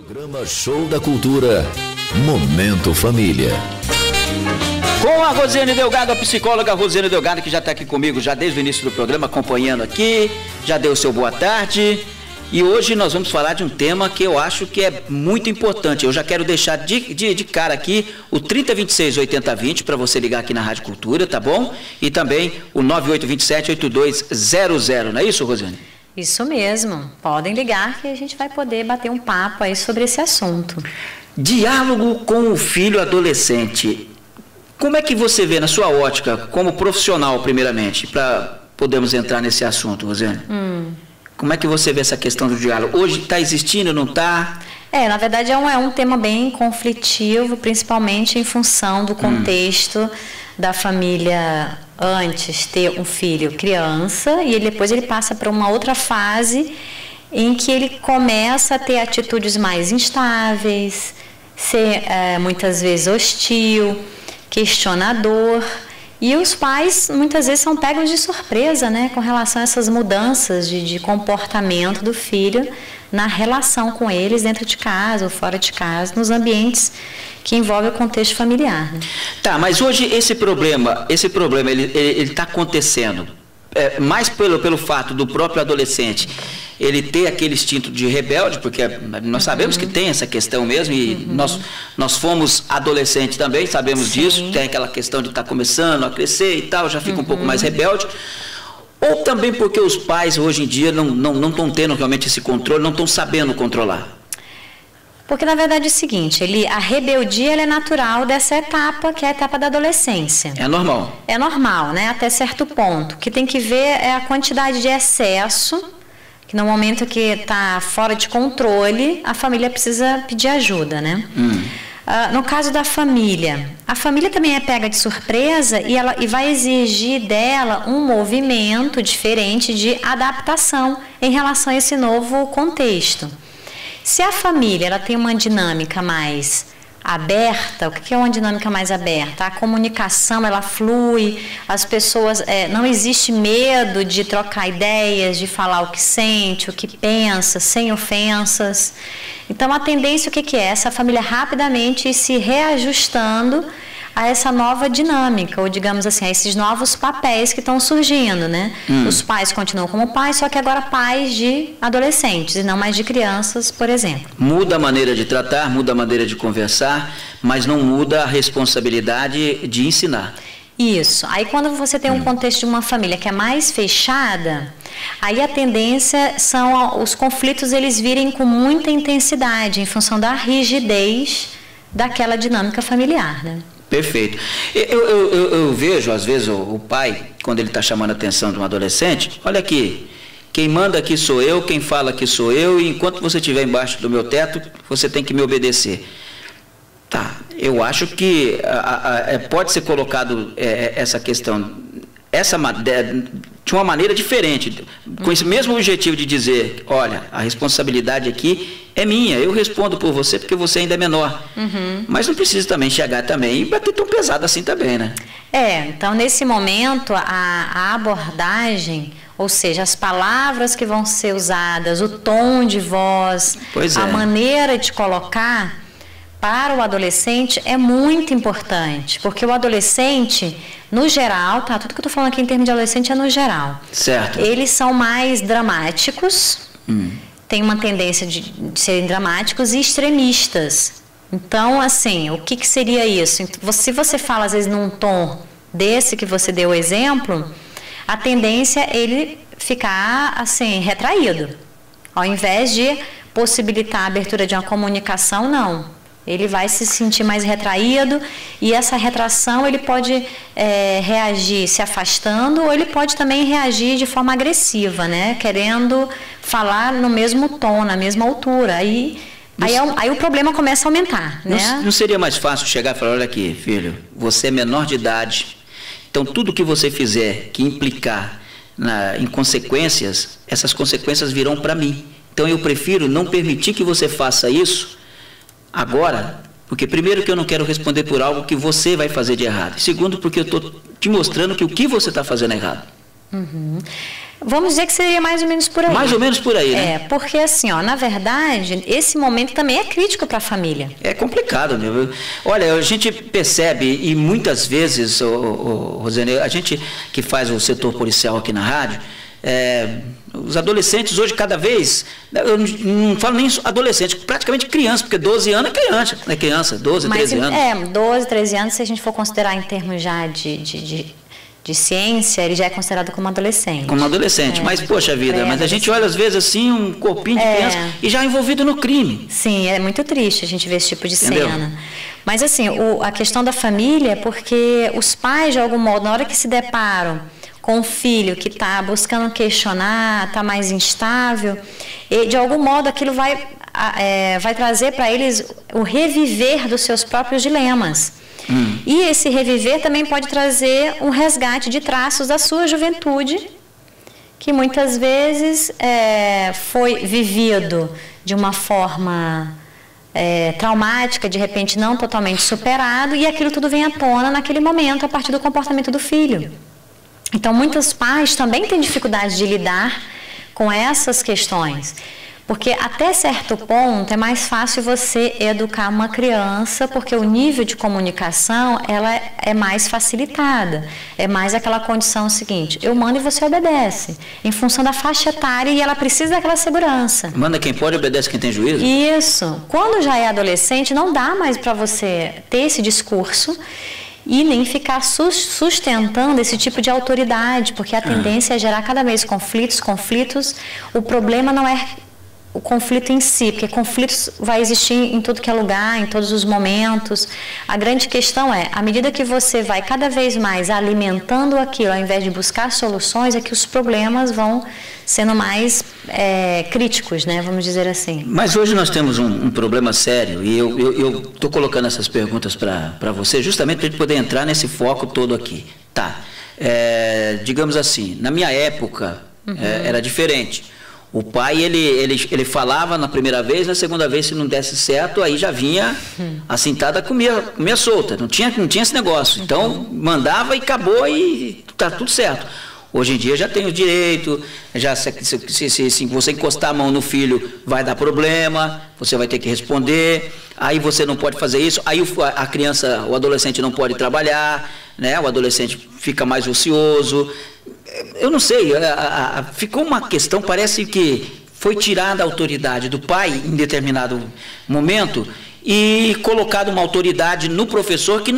Programa Show da Cultura, Momento Família. Com a Rosiane Delgado, a psicóloga Rosiane Delgado, que já está aqui comigo já desde o início do programa, acompanhando aqui, já deu o seu boa tarde. E hoje nós vamos falar de um tema que eu acho que é muito importante. Eu já quero deixar de cara aqui o 3026-8020 para você ligar aqui na Rádio Cultura, tá bom? E também o 9827-8200, não é isso, Rosiane? Isso mesmo. Podem ligar que a gente vai poder bater um papo aí sobre esse assunto. Diálogo com o filho adolescente. Como é que você vê na sua ótica, como profissional, primeiramente, para podermos entrar nesse assunto, Rosiane? Como é que você vê essa questão do diálogo? Hoje está existindo, não está? Na verdade é um tema bem conflitivo, principalmente em função do contexto da família antes ter um filho criança e depois ele passa para uma outra fase em que ele começa a ter atitudes mais instáveis, ser muitas vezes hostil, questionador. E os pais, muitas vezes, são pegos de surpresa, né, com relação a essas mudanças de comportamento do filho na relação com eles, dentro de casa ou fora de casa, nos ambientes que envolvem o contexto familiar. Né? Tá, mas hoje esse problema ele está acontecendo mais pelo fato do próprio adolescente ele ter aquele instinto de rebelde, porque nós sabemos que tem essa questão mesmo, e nós fomos adolescentes também, sabemos disso, tem aquela questão de estar começando a crescer e tal, já fica um pouco mais rebelde, ou também porque os pais hoje em dia não estão tendo realmente esse controle, não estão sabendo controlar. Porque, na verdade, é o seguinte, a rebeldia ela é natural dessa etapa, que é a etapa da adolescência. É normal. É normal, né? Até certo ponto. O que tem que ver é a quantidade de excesso, que no momento que está fora de controle, a família precisa pedir ajuda, né? No caso da família, a família também é pega de surpresa e vai exigir dela um movimento diferente de adaptação em relação a esse novo contexto. Se a família ela tem uma dinâmica mais aberta, o que é uma dinâmica mais aberta? A comunicação ela flui, as pessoas, não existe medo de trocar ideias, de falar o que sente, o que pensa, sem ofensas. Então a tendência o que é? Essa família rapidamente ir se reajustando a essa nova dinâmica, ou digamos assim, a esses novos papéis que estão surgindo, né? Os pais continuam como pais, só que agora pais de adolescentes e não mais de crianças, por exemplo. Muda a maneira de tratar, muda a maneira de conversar, mas não muda a responsabilidade de ensinar. Isso. Aí quando você tem um contexto de uma família que é mais fechada, aí a tendência são os conflitos eles virem com muita intensidade em função da rigidez daquela dinâmica familiar, né? Perfeito. Eu vejo, às vezes, o pai, quando ele está chamando a atenção de um adolescente, olha aqui, quem manda aqui sou eu, quem fala aqui sou eu, e enquanto você estiver embaixo do meu teto, você tem que me obedecer. Tá, eu acho que pode ser colocado essa questão, de uma maneira diferente, com esse mesmo objetivo de dizer, olha, a responsabilidade aqui é minha, eu respondo por você porque você ainda é menor. Mas não precisa também chegar também e bater tão pesado assim também, né? Então nesse momento a abordagem, ou seja, as palavras que vão ser usadas, o tom de voz, a maneira de colocar para o adolescente é muito importante, porque o adolescente, no geral, tá? Tudo que eu estou falando aqui em termos de adolescente é no geral. Certo. Eles são mais dramáticos, têm uma tendência de serem dramáticos e extremistas. Então, assim, o que seria isso? Se você fala, às vezes, num tom desse que você deu o exemplo, a tendência é ele ficar, assim, retraído. Ao invés de possibilitar a abertura de uma comunicação, não. Ele vai se sentir mais retraído e essa retração ele pode reagir se afastando ou ele pode também reagir de forma agressiva, né? Querendo falar no mesmo tom, na mesma altura. Aí o problema começa a aumentar, né? Não seria mais fácil chegar e falar, olha aqui, filho, você é menor de idade, então tudo que você fizer que implicar em consequências, essas consequências virão para mim. Então eu prefiro não permitir que você faça isso agora, porque primeiro que eu não quero responder por algo que você vai fazer de errado. Segundo, porque eu estou te mostrando que o que você está fazendo é errado. Vamos dizer que seria mais ou menos por aí. Mais ou menos por aí, né? Porque assim, na verdade, esse momento também é crítico para a família. É complicado, meu. Olha, a gente percebe, e muitas vezes, Rosane, a gente que faz o setor policial aqui na rádio, os adolescentes hoje cada vez, eu não falo nem adolescente, praticamente criança, porque 12 anos é criança, 12, 13 anos. 12, 13 anos, se a gente for considerar em termos já de ciência, ele já é considerado como adolescente. Como adolescente, mas poxa vida, mas a gente olha às vezes assim, um corpinho de criança e já envolvido no crime. Sim, é muito triste a gente ver esse tipo de cena. Mas assim, a questão da família é porque os pais, de algum modo, na hora que se deparam com um filho que está buscando questionar, está mais instável, e de algum modo aquilo vai trazer para eles o reviver dos seus próprios dilemas. E esse reviver também pode trazer um resgate de traços da sua juventude, que muitas vezes foi vivido de uma forma traumática, de repente não totalmente superado, e aquilo tudo vem à tona naquele momento a partir do comportamento do filho. Então, muitos pais também têm dificuldade de lidar com essas questões. Porque até certo ponto é mais fácil você educar uma criança, porque o nível de comunicação ela é mais facilitada. É mais aquela condição seguinte, eu mando e você obedece, em função da faixa etária, e ela precisa daquela segurança. Manda quem pode, obedece quem tem juízo? Isso. Quando já é adolescente, não dá mais para você ter esse discurso e nem ficar sustentando esse tipo de autoridade, porque a tendência é gerar cada vez conflitos. O problema não é o conflito em si, porque conflitos vai existir em tudo que é lugar, em todos os momentos. A grande questão é, à medida que você vai cada vez mais alimentando aquilo, ao invés de buscar soluções, é que os problemas vão sendo mais críticos, né? Vamos dizer assim. Mas hoje nós temos um problema sério, e eu estou colocando essas perguntas para você, justamente para a gente poder entrar nesse foco todo aqui. Tá. Digamos assim, na minha época era diferente. O pai, ele falava na primeira vez, na segunda vez, se não desse certo, aí já vinha a cintada, comia solta. Não tinha esse negócio. Então, mandava e acabou e tá tudo certo. Hoje em dia já tem o direito, já se você encostar a mão no filho, vai dar problema, você vai ter que responder, aí você não pode fazer isso, aí a criança, o adolescente não pode trabalhar, né? O adolescente fica mais ocioso. Eu não sei, ficou uma questão, parece que foi tirada a autoridade do pai em determinado momento e colocada uma autoridade no professor que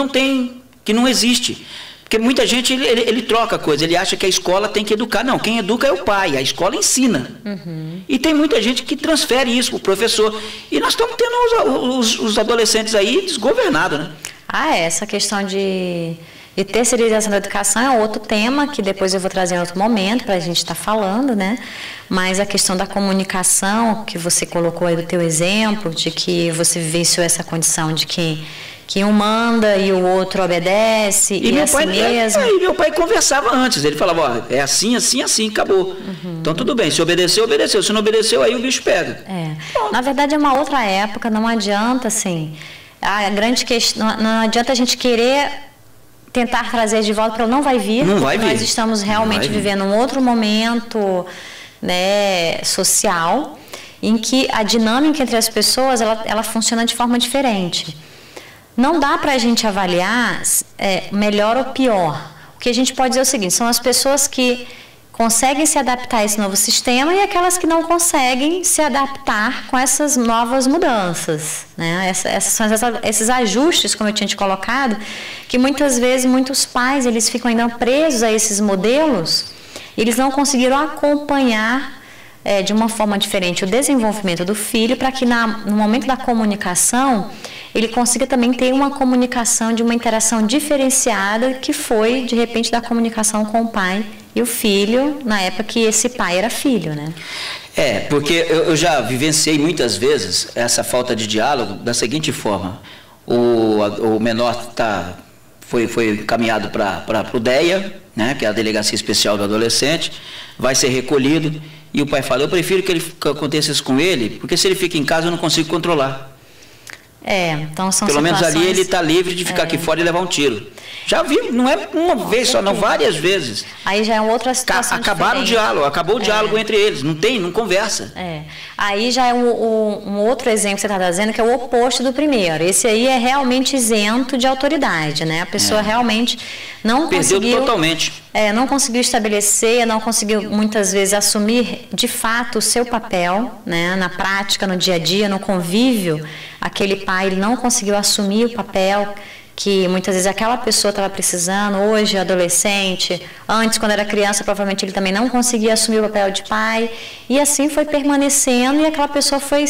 não existe. Porque muita gente, ele troca coisa, ele acha que a escola tem que educar. Não, quem educa é o pai, a escola ensina. E tem muita gente que transfere isso para o professor. E nós estamos tendo os adolescentes aí desgovernados, né? Essa questão de terceirização da educação é outro tema que depois eu vou trazer em outro momento para a gente estar falando, né? Mas a questão da comunicação, que você colocou aí do teu exemplo, de que você vivenciou essa condição de que um manda e o outro obedece, e meu assim pai, mesmo. E meu pai conversava antes, ele falava, é assim, assim, assim, acabou. Então tudo bem, se obedeceu, obedeceu, se não obedeceu, aí o bicho pega. Na verdade é uma outra época, não adianta assim, a grande questão, não adianta a gente querer tentar trazer de volta, porque não vai vir. Não vai vir. Nós estamos realmente vivendo um outro momento, né, social, em que a dinâmica entre as pessoas, ela funciona de forma diferente. Não dá para a gente avaliar melhor ou pior. O que a gente pode dizer é o seguinte, são as pessoas que conseguem se adaptar a esse novo sistema e aquelas que não conseguem se adaptar com essas novas mudanças, né? Esses ajustes, como eu tinha te colocado, que muitas vezes muitos pais eles ficam ainda presos a esses modelos, eles não conseguiram acompanhar de uma forma diferente o desenvolvimento do filho, para que no momento da comunicação ele consiga também ter uma comunicação de uma interação diferenciada, que foi de repente da comunicação com o pai e o filho, na época que esse pai era filho, né? Porque eu já vivenciei muitas vezes essa falta de diálogo da seguinte forma: o menor foi encaminhado para o DEA, né, que é a Delegacia Especial do Adolescente, vai ser recolhido, e o pai fala, eu prefiro que aconteça isso com ele, porque se ele fica em casa eu não consigo controlar. Então são Pelo situações... menos ali ele está livre de ficar aqui fora e levar um tiro. Já vi, não é uma vez só, não, várias vezes. Aí já é uma outra situação Acabaram o diferente. diálogo, acabou o diálogo entre eles, não conversa. Aí já é um outro exemplo que você está trazendo, que é o oposto do primeiro. Esse aí é realmente isento de autoridade, né? A pessoa realmente não conseguiu... Perdeu totalmente. Não conseguiu estabelecer, não conseguiu muitas vezes assumir de fato o seu papel, né? Na prática, no dia a dia, no convívio. Aquele pai ele não conseguiu assumir o papel que muitas vezes aquela pessoa estava precisando, hoje adolescente, antes quando era criança provavelmente ele também não conseguia assumir o papel de pai, e assim foi permanecendo e aquela pessoa foi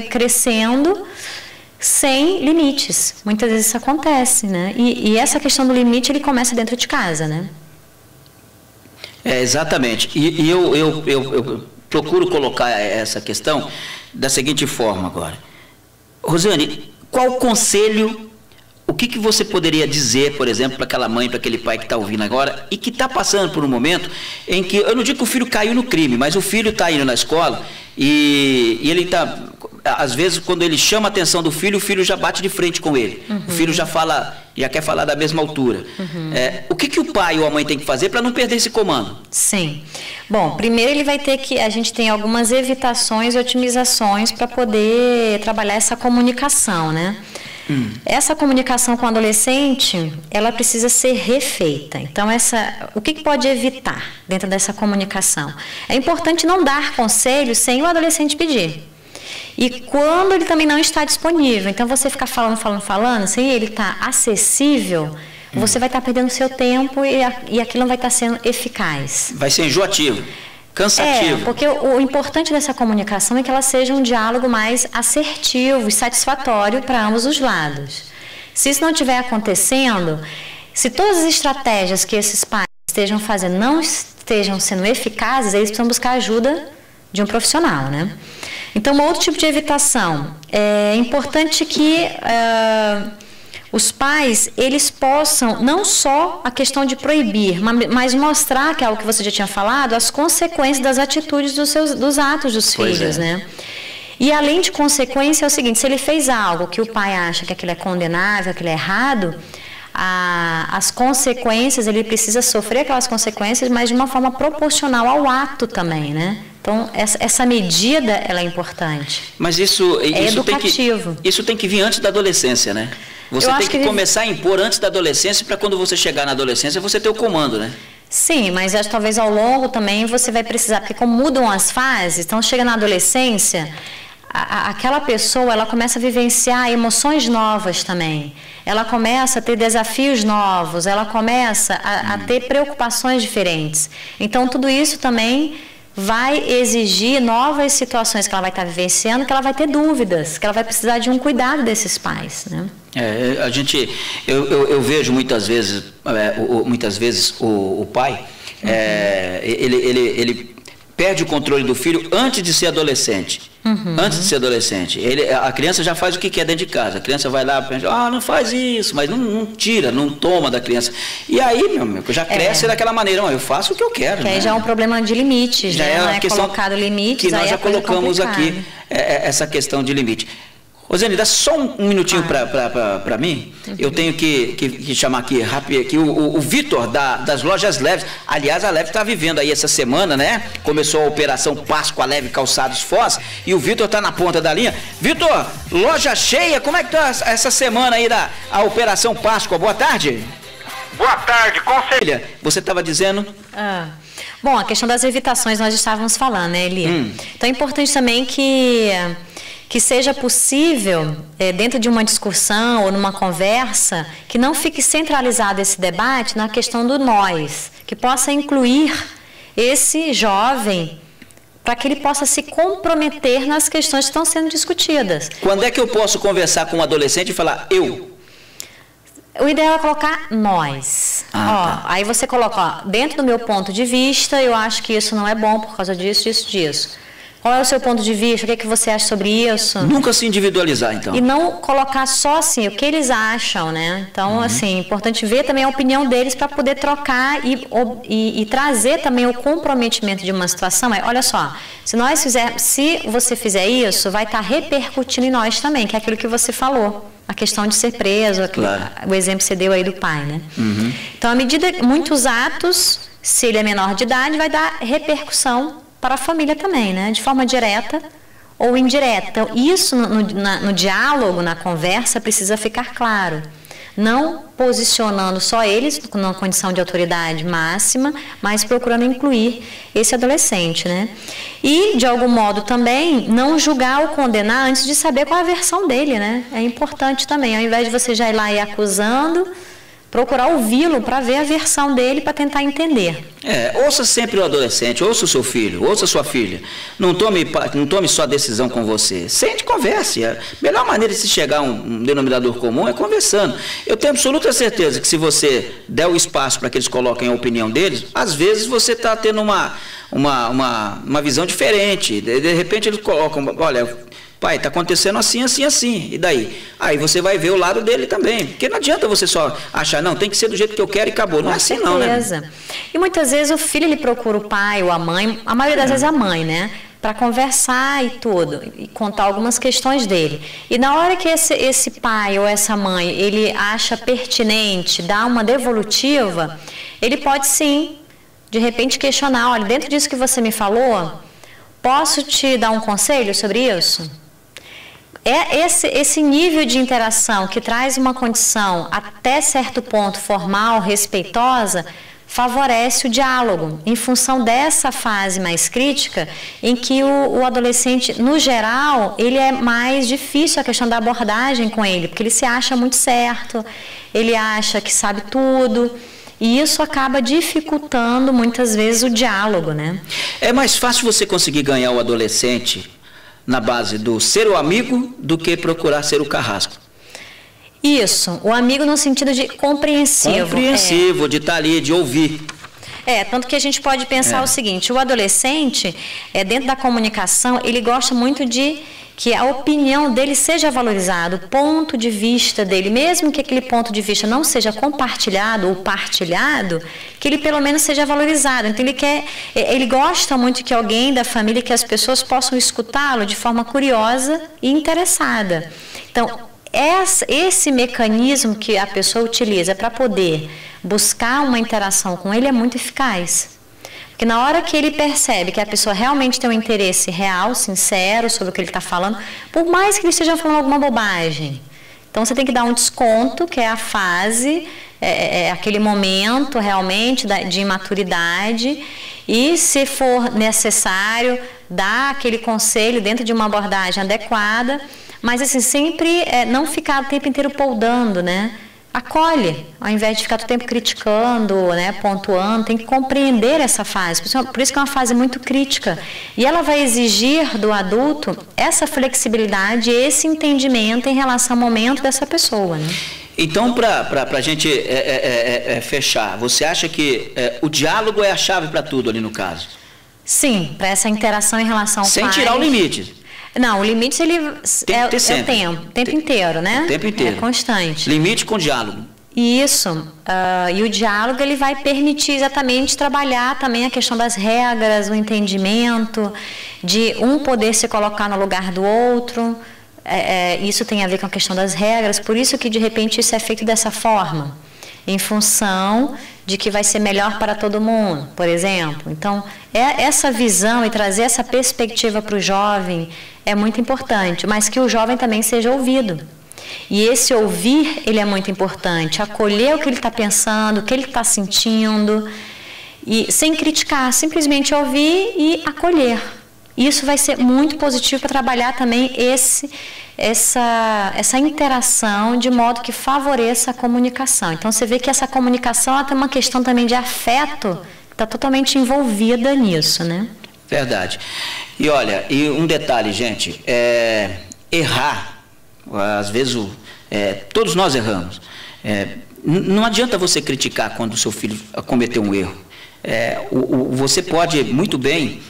crescendo sem limites. Muitas vezes isso acontece, né? E essa questão do limite ele começa dentro de casa, né? Exatamente. E eu procuro colocar essa questão da seguinte forma agora. Rosane, qual conselho, o que você poderia dizer, por exemplo, para aquela mãe, para aquele pai que está ouvindo agora e que está passando por um momento em que, eu não digo que o filho caiu no crime, mas o filho está indo na escola e ele está, às vezes, quando ele chama a atenção do filho, o filho já bate de frente com ele. O filho já quer falar da mesma altura. O que o pai ou a mãe tem que fazer para não perder esse comando? Sim. Bom, primeiro ele vai ter que, a gente tem algumas evitações e otimizações para poder trabalhar essa comunicação, né? Essa comunicação com o adolescente, ela precisa ser refeita. Então, o que pode evitar dentro dessa comunicação? É importante não dar conselhos sem o adolescente pedir. E quando ele também não está disponível. Então, você ficar falando, sem ele estar acessível, você vai estar perdendo o seu tempo e aquilo não vai estar sendo eficaz. Vai ser enjoativo. Cansativo. Porque o importante dessa comunicação é que ela seja um diálogo mais assertivo e satisfatório para ambos os lados. Se isso não estiver acontecendo, se todas as estratégias que esses pais estejam fazendo não estejam sendo eficazes, eles precisam buscar ajuda de um profissional, né? Então, um outro tipo de evitação, é importante que os pais, eles possam, não só a questão de proibir, mas mostrar, que é algo que você já tinha falado, as consequências das atitudes dos atos dos filhos, né? E além de consequência, é o seguinte, se ele fez algo que o pai acha que aquilo é condenável, aquilo é errado, as consequências, ele precisa sofrer aquelas consequências, mas de uma forma proporcional ao ato também, né? Então, essa medida, ela é importante. Mas isso educativo. Isso tem que vir antes da adolescência, né? Você tem que começar a impor antes da adolescência para quando você chegar na adolescência você ter o comando, né? Sim, mas talvez ao longo também você vai precisar, porque como mudam as fases, então chega na adolescência, aquela pessoa ela começa a vivenciar emoções novas também. Ela começa a ter desafios novos, ela começa a ter preocupações diferentes. Então tudo isso também vai exigir novas situações que ela vai estar vivenciando, que ela vai ter dúvidas, que ela vai precisar de um cuidado desses pais, né? Eu vejo muitas vezes o pai, ele perde o controle do filho antes de ser adolescente. Antes de ser adolescente. A criança já faz o que quer dentro de casa. A criança vai lá, não faz isso, mas não tira, não toma da criança. E aí, meu amigo, já cresce daquela maneira. Eu faço o que eu quero. Que aí já é um problema de limites, já né? Não é colocado limites. Que nós já colocamos aqui, essa questão de limite. Rosane, dá só um minutinho para mim. Eu tenho que chamar aqui rápido aqui o Vitor das Lojas Leves. Aliás, a Leve está vivendo aí essa semana, né? Começou a Operação Páscoa Leve Calçados Foz e o Vitor está na ponta da linha. Vitor, loja cheia, como é que tá essa semana aí a Operação Páscoa? Boa tarde. Boa tarde, conselho. Você estava dizendo? Bom, a questão das evitações nós estávamos falando, né, Eli? Então é importante também que seja possível, dentro de uma discussão ou numa conversa, que não fique centralizado esse debate na questão do nós, que possa incluir esse jovem para que ele possa se comprometer nas questões que estão sendo discutidas. Quando é que eu posso conversar com um adolescente e falar eu? O ideal é colocar nós. Aí você coloca, dentro do meu ponto de vista, eu acho que isso não é bom por causa disso, disso, disso. Qual é o seu ponto de vista? O que é que você acha sobre isso? Nunca se individualizar, então. E não colocar só assim, o que eles acham, né? Então, assim, é importante ver também a opinião deles para poder trocar e trazer também o comprometimento de uma situação. Olha só, se você fizer isso, vai estar repercutindo em nós também, que é aquilo que você falou. A questão de ser preso, claro. O exemplo que você deu aí do pai, né? Então, à medida que muitos atos, se ele é menor de idade, vai dar repercussão para a família também, né? De forma direta ou indireta. Então, isso no diálogo, na conversa, precisa ficar claro. Não posicionando só eles numa condição de autoridade máxima, mas procurando incluir esse adolescente, né? E, de algum modo, também, não julgar ou condenar antes de saber qual é a versão dele, né? É importante também, ao invés de você já ir lá e acusando, procurar ouvi-lo para ver a versão dele, para tentar entender. Ouça sempre o adolescente, ouça o seu filho, ouça a sua filha. Não tome só decisão com você. Sente e converse. A melhor maneira de se chegar a um denominador comum é conversando. Eu tenho absoluta certeza que se você der o espaço para que eles coloquem a opinião deles, às vezes você está tendo uma visão diferente. De repente eles colocam, olha, pai, está acontecendo assim, assim, assim. E daí? Aí você vai ver o lado dele também. Porque não adianta você só achar, não, tem que ser do jeito que eu quero e acabou. Não é assim não, né? E muitas vezes o filho, ele procura o pai ou a mãe, a maioria das vezes a mãe, né? Para conversar e tudo, e contar algumas questões dele. E na hora que esse pai ou essa mãe, ele acha pertinente dar uma devolutiva, ele pode sim, de repente, questionar, olha, dentro disso que você me falou, posso te dar um conselho sobre isso? Esse nível de interação que traz uma condição até certo ponto formal, respeitosa, favorece o diálogo, em função dessa fase mais crítica, em que o adolescente, no geral, ele é mais difícil a questão da abordagem com ele, porque ele se acha muito certo, ele acha que sabe tudo, e isso acaba dificultando muitas vezes o diálogo, né? É mais fácil você conseguir ganhar o adolescente na base do ser o amigo do que procurar ser o carrasco. Isso, o amigo no sentido de compreensivo. Compreensivo, de estar ali, de ouvir. Tanto que a gente pode pensar o seguinte, o adolescente, dentro da comunicação, ele gosta muito de que a opinião dele seja valorizada, o ponto de vista dele, mesmo que aquele ponto de vista não seja compartilhado ou partilhado, que ele pelo menos seja valorizado. Então ele gosta muito que alguém da família, que as pessoas possam escutá-lo de forma curiosa e interessada. Então, esse mecanismo que a pessoa utiliza para poder buscar uma interação com ele é muito eficaz. Porque na hora que ele percebe que a pessoa realmente tem um interesse real, sincero sobre o que ele está falando, por mais que ele esteja falando alguma bobagem, então você tem que dar um desconto, que é a fase, aquele momento realmente de imaturidade, e se for necessário, dar aquele conselho dentro de uma abordagem adequada, mas assim, sempre não ficar o tempo inteiro poldando, né? Acolhe, ao invés de ficar todo tempo criticando, né, pontuando, tem que compreender essa fase. Por isso que é uma fase muito crítica. E ela vai exigir do adulto essa flexibilidade, esse entendimento em relação ao momento dessa pessoa, né? Então, para a gente fechar, você acha que o diálogo é a chave para tudo ali no caso? Sim, para essa interação em relação ao sem pai. Tirar o limite. Não, o limite ele tem que ter sempre. O tempo inteiro, né? O tempo inteiro. É constante. Limite com diálogo. Isso. E o diálogo ele vai permitir exatamente trabalhar também a questão das regras, o entendimento, de um poder se colocar no lugar do outro. Isso tem a ver com a questão das regras, por isso que de repente isso é feito dessa forma, em função de que vai ser melhor para todo mundo, por exemplo. Então, essa visão e trazer essa perspectiva para o jovem é muito importante, mas que o jovem também seja ouvido. E esse ouvir, ele é muito importante, acolher o que ele está pensando, o que ele está sentindo, e sem criticar, simplesmente ouvir e acolher. Isso vai ser muito positivo para trabalhar também essa interação de modo que favoreça a comunicação. Então, você vê que essa comunicação ela tem uma questão também de afeto, que está totalmente envolvida nisso, né? Verdade. E olha, e um detalhe, gente, errar, às vezes todos nós erramos. Não adianta você criticar quando o seu filho cometeu um erro. Você pode muito bem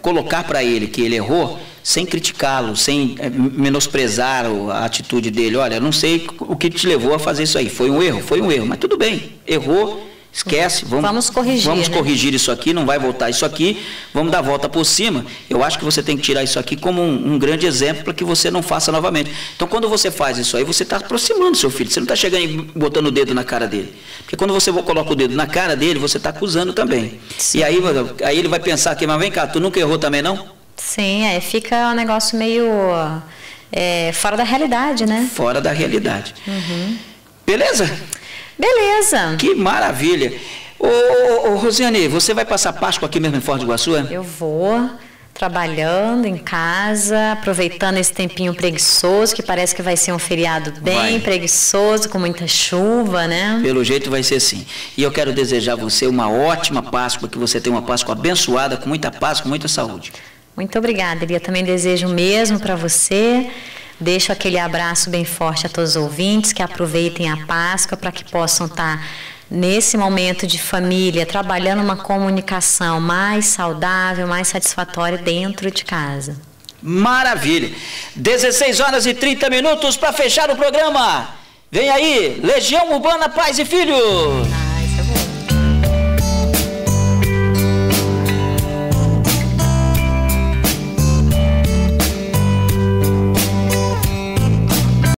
colocar para ele que ele errou, sem criticá-lo, sem menosprezar a atitude dele. Olha, eu não sei o que te levou a fazer isso aí. Foi um erro, mas tudo bem. Errou, esquece. Vamos corrigir isso aqui, não vai voltar isso aqui. Vamos dar a volta por cima. Eu acho que você tem que tirar isso aqui como um grande exemplo para que você não faça novamente. Então, quando você faz isso aí, você está aproximando seu filho. Você não está chegando e botando o dedo na cara dele. Porque quando você coloca o dedo na cara dele, você está acusando também. Sim. E aí ele vai pensar que, mas vem cá, tu nunca errou também, não? Sim, fica um negócio meio fora da realidade, né? Fora da realidade. Beleza? Beleza. Que maravilha. Ô, Rosiane, você vai passar Páscoa aqui mesmo em Foz do Iguaçu? Eu vou, trabalhando em casa, aproveitando esse tempinho preguiçoso, que parece que vai ser um feriado bem preguiçoso, com muita chuva, né? Pelo jeito vai ser assim. E eu quero desejar a você uma ótima Páscoa, que você tenha uma Páscoa abençoada, com muita paz, com muita saúde. Muito obrigada, Elia. Também desejo o mesmo para você. Deixo aquele abraço bem forte a todos os ouvintes, que aproveitem a Páscoa para que possam estar nesse momento de família, trabalhando uma comunicação mais saudável, mais satisfatória dentro de casa. Maravilha! 16h30 para fechar o programa. Vem aí, Legião Urbana Pais e Filhos.